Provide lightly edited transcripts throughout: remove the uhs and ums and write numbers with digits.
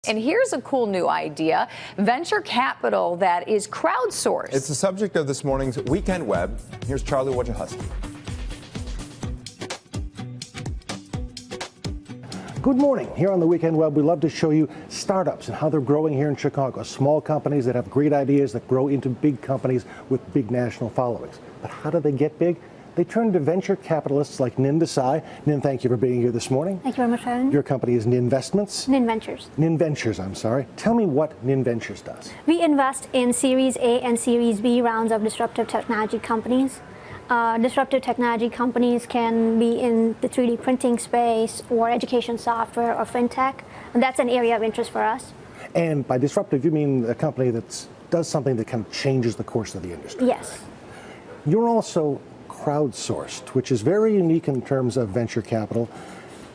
And here's a cool new idea, venture capital that is crowdsourced. It's the subject of this morning's Weekend Web. Here's Charlie Wojciechowski. Good morning. Here on the Weekend Web, we love to show you startups and how they're growing here in Chicago. Small companies that have great ideas that grow into big companies with big national followings. But how do they get big? They turn to venture capitalists like Nin Desai. Nin, thank you for being here this morning. Thank you very much for having me. Your company is NIN Investments? NIN Ventures. NIN Ventures, I'm sorry. Tell me what NIN Ventures does. We invest in Series A and Series B rounds of disruptive technology companies. Disruptive technology companies can be in the 3D printing space or education software or fintech, and that's an area of interest for us. And by disruptive, you mean a company that does something that kind of changes the course of the industry? Yes. Right? You're also crowdsourced, which is very unique in terms of venture capital.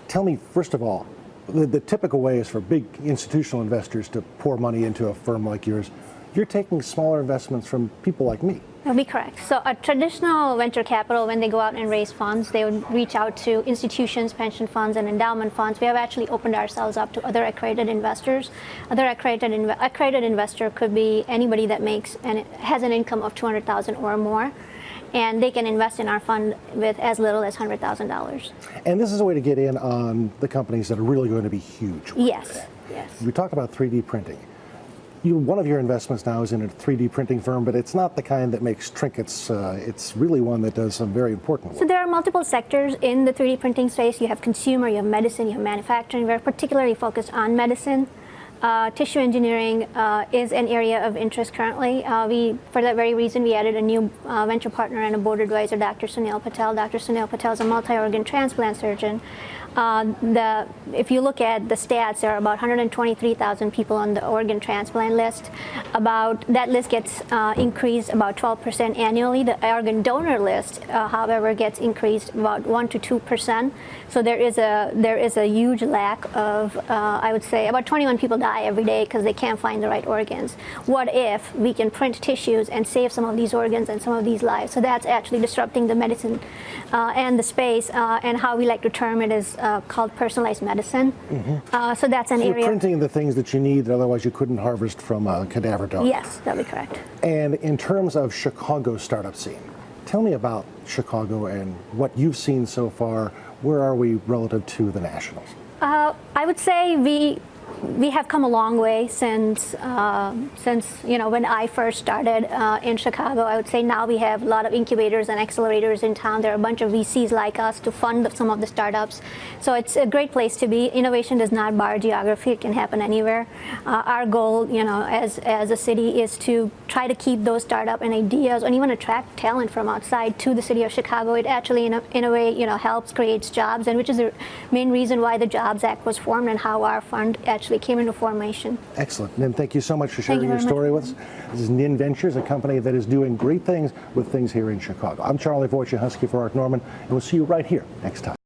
Tell me, first of all, the typical way is for big institutional investors to pour money into a firm like yours. You're taking smaller investments from people like me. That'll be correct. So a traditional venture capital, when they go out and raise funds, they would reach out to institutions, pension funds, and endowment funds. We have actually opened ourselves up to other accredited investors. Other accredited investor could be anybody that makes and has an income of $200,000 or more, and they can invest in our fund with as little as $100,000. And this is a way to get in on the companies that are really going to be huge. Yes. Yes. We talked about 3D printing. One of your investments now is in a 3D printing firm, but it's not the kind that makes trinkets. It's really one that does some very important work. So there are multiple sectors in the 3D printing space. You have consumer, you have medicine, you have manufacturing. We're particularly focused on medicine. Tissue engineering is an area of interest currently. For that very reason, we added a new venture partner and a board advisor, Dr. Sunil Patel. Dr. Sunil Patel is a multi-organ transplant surgeon. If you look at the stats, there are about 123,000 people on the organ transplant list. That list gets increased about 12% annually. The organ donor list, however, gets increased about 1 to 2%. So there is a huge lack of, I would say, about 21 people die every day because they can't find the right organs. What if we can print tissues and save some of these organs and some of these lives? So that's actually disrupting the medicine and the space, and how we like to term it is called personalized medicine. Mm-hmm. So that's an area. You're printing the things that you need that otherwise you couldn't harvest from a cadaver donor. Yes, that'd be correct. And in terms of Chicago startup scene, tell me about Chicago and what you've seen so far. Where are we relative to the nationals? I would say we have come a long way since when I first started in Chicago. I would say now we have a lot of incubators and accelerators in town. There are a bunch of VCs like us to fund some of the startups. So it's a great place to be. Innovation does not bar geography. It can happen anywhere. Our goal, as a city, is to try to keep those startup and ideas and even attract talent from outside to the city of Chicago. It actually, in a way, helps creates jobs, and which is the main reason why the Jobs Act was formed and how our fund actually came into formation. Excellent. Nin, thank you so much for sharing your story with us. This is NIN Ventures, a company that is doing great things with things here in Chicago. I'm Charlie Wojciechowski for Art Norman, and we'll see you right here next time.